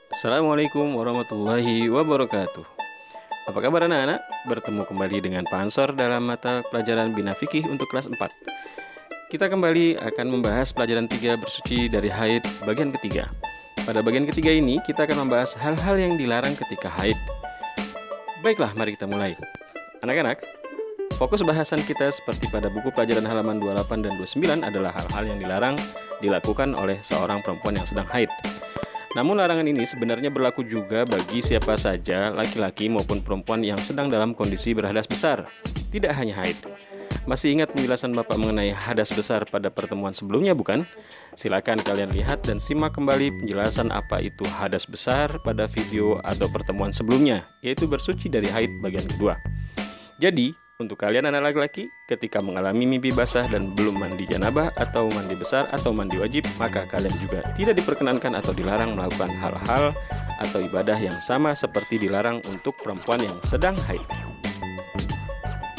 Assalamualaikum warahmatullahi wabarakatuh. Apa kabar anak-anak? Bertemu kembali dengan Pak Ansor dalam mata pelajaran Bina Fikih untuk kelas 4. Kita kembali akan membahas pelajaran 3 bersuci dari haid bagian ketiga. Pada bagian ketiga ini kita akan membahas hal-hal yang dilarang ketika haid. Baiklah, mari kita mulai. Anak-anak, fokus bahasan kita seperti pada buku pelajaran halaman 28 dan 29 adalah hal-hal yang dilarang dilakukan oleh seorang perempuan yang sedang haid. Namun larangan ini sebenarnya berlaku juga bagi siapa saja, laki-laki maupun perempuan yang sedang dalam kondisi berhadas besar, tidak hanya haid. Masih ingat penjelasan Bapak mengenai hadas besar pada pertemuan sebelumnya, bukan? Silakan kalian lihat dan simak kembali penjelasan apa itu hadas besar pada video atau pertemuan sebelumnya, yaitu bersuci dari haid bagian kedua. Jadi, untuk kalian anak laki-laki, ketika mengalami mimpi basah dan belum mandi janabah atau mandi besar atau mandi wajib, maka kalian juga tidak diperkenankan atau dilarang melakukan hal-hal atau ibadah yang sama seperti dilarang untuk perempuan yang sedang haid.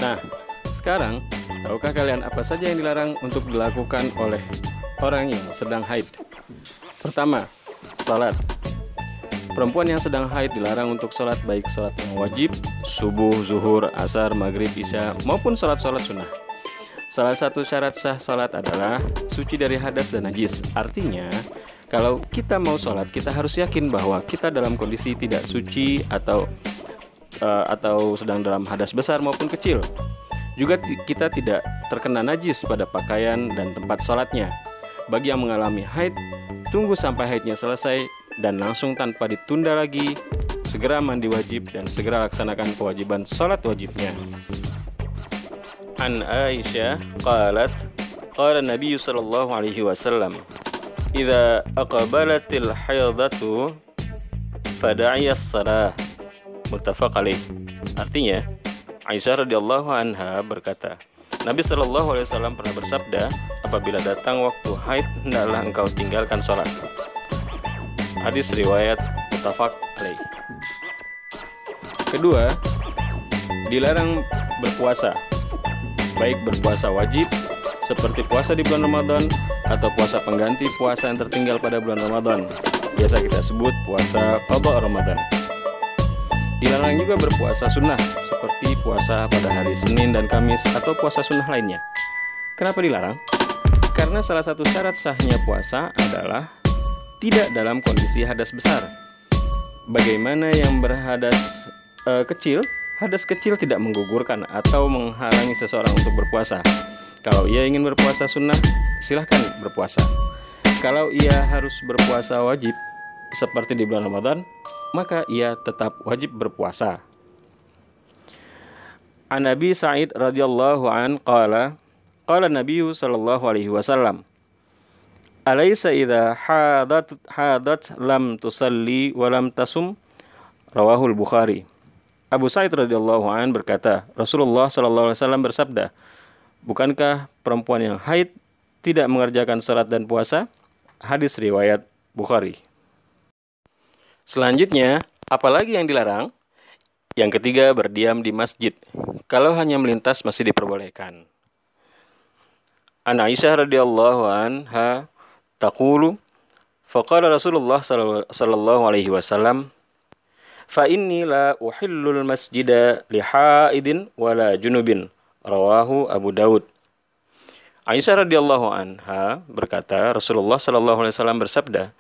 Nah, sekarang, tahukah kalian apa saja yang dilarang untuk dilakukan oleh orang yang sedang haid? Pertama, salat. Perempuan yang sedang haid dilarang untuk sholat, baik sholat yang wajib, subuh, zuhur, asar, maghrib, isya, maupun sholat-sholat sunnah. Salah satu syarat sah sholat adalah suci dari hadas dan najis. Artinya, kalau kita mau sholat, kita harus yakin bahwa kita dalam kondisi tidak suci atau sedang dalam hadas besar maupun kecil. Juga kita tidak terkena najis pada pakaian dan tempat sholatnya. Bagi yang mengalami haid, tunggu sampai haidnya selesai dan langsung tanpa ditunda lagi, segera mandi wajib dan segera laksanakan kewajiban sholat wajibnya. An Aisyah qalat, qala Nabi sallallahu alaihi wasallam, idza aqbalatil haidatu fada'iyas salah. Muttafaq alaih. Artinya, Aisyah radhiyallahu anha berkata, Nabi sallallahu alaihi wasallam pernah bersabda, apabila datang waktu haid, hendaklah engkau tinggalkan sholat. Hadis riwayat muttafaq alaih. Kedua, dilarang berpuasa, baik berpuasa wajib seperti puasa di bulan Ramadan atau puasa pengganti puasa yang tertinggal pada bulan Ramadan. Biasa kita sebut puasa qada Ramadan. Dilarang juga berpuasa sunnah seperti puasa pada hari Senin dan Kamis atau puasa sunnah lainnya. Kenapa dilarang? Karena salah satu syarat sahnya puasa adalah tidak dalam kondisi hadas besar. Bagaimana yang berhadas kecil? Hadas kecil tidak menggugurkan atau menghalangi seseorang untuk berpuasa. Kalau ia ingin berpuasa sunnah, silahkan berpuasa. Kalau ia harus berpuasa wajib seperti di bulan Ramadan, maka ia tetap wajib berpuasa. An Nabi Sa'id radhiyallahu an qala Nabi sallallahu alaihi wasallam, alaysa idza hadat lam tusalli wa lam tasum. Rawahul Bukhari. Abu Sa'id radhiyallahu an berkata, Rasulullah sallallahu alaihi wasallam bersabda, bukankah perempuan yang haid tidak mengerjakan salat dan puasa? Hadis riwayat Bukhari. Selanjutnya, apalagi yang dilarang? Yang ketiga, berdiam di masjid. Kalau hanya melintas masih diperbolehkan. An Aisyah radhiyallahu anha taqulu, faqala Rasulullah sallallahu alaihi wasallam, fa inni la uhillul masjida li haidin wala junubin. Rawahu Abu Daud. Aisyah radhiyallahu anha berkata, Rasulullah sallallahu alaihi wasallam bersabda,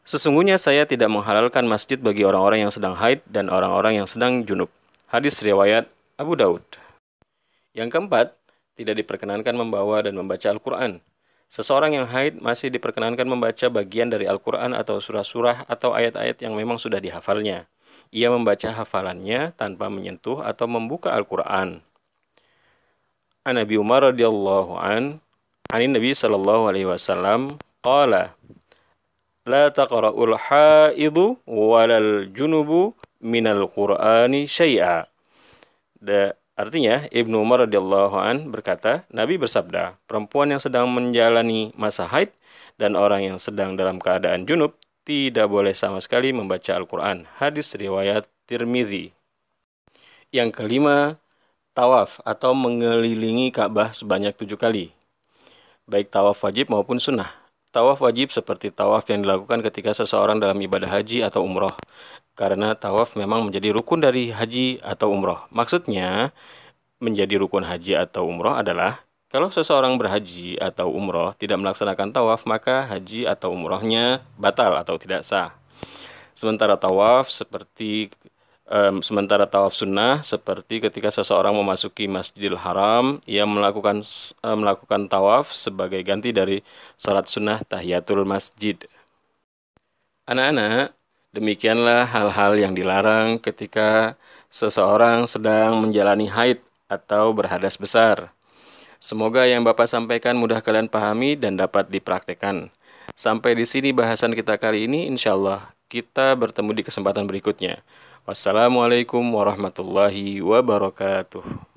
sesungguhnya saya tidak menghalalkan masjid bagi orang-orang yang sedang haid dan orang-orang yang sedang junub. Hadis riwayat Abu Daud. Yang keempat, tidak diperkenankan membawa dan membaca Al-Quran. Seseorang yang haid masih diperkenankan membaca bagian dari Al-Quran atau surah-surah atau ayat-ayat yang memang sudah dihafalnya. Ia membaca hafalannya tanpa menyentuh atau membuka Al-Quran. An Nabi Umar radhiyallahu anin Nabi sallallahu alaihi wasallam qala, la taqra'ul haidu walal junubu minal Qur'ani syai'a. Artinya, Ibnu Umar radhiyallahu an berkata, Nabi bersabda, perempuan yang sedang menjalani masa haid dan orang yang sedang dalam keadaan junub tidak boleh sama sekali membaca Al-Quran. Hadis riwayat Tirmidzi. Yang kelima, tawaf atau mengelilingi Ka'bah sebanyak 7 kali, baik tawaf wajib maupun sunnah. tawaf wajib seperti tawaf yang dilakukan ketika seseorang dalam ibadah haji atau umroh. Karena tawaf memang menjadi rukun dari haji atau umroh. Maksudnya, menjadi rukun haji atau umroh adalah kalau seseorang berhaji atau umroh tidak melaksanakan tawaf, maka haji atau umrohnya batal atau tidak sah. Sementara tawaf sunnah seperti ketika seseorang memasuki Masjidil Haram, ia melakukan tawaf sebagai ganti dari salat sunnah tahiyatul masjid. Anak-anak, demikianlah hal-hal yang dilarang ketika seseorang sedang menjalani haid atau berhadas besar. Semoga yang Bapak sampaikan mudah kalian pahami dan dapat dipraktekkan. Sampai di sini bahasan kita kali ini, insya Allah kita bertemu di kesempatan berikutnya. Wassalamualaikum warahmatullahi wabarakatuh.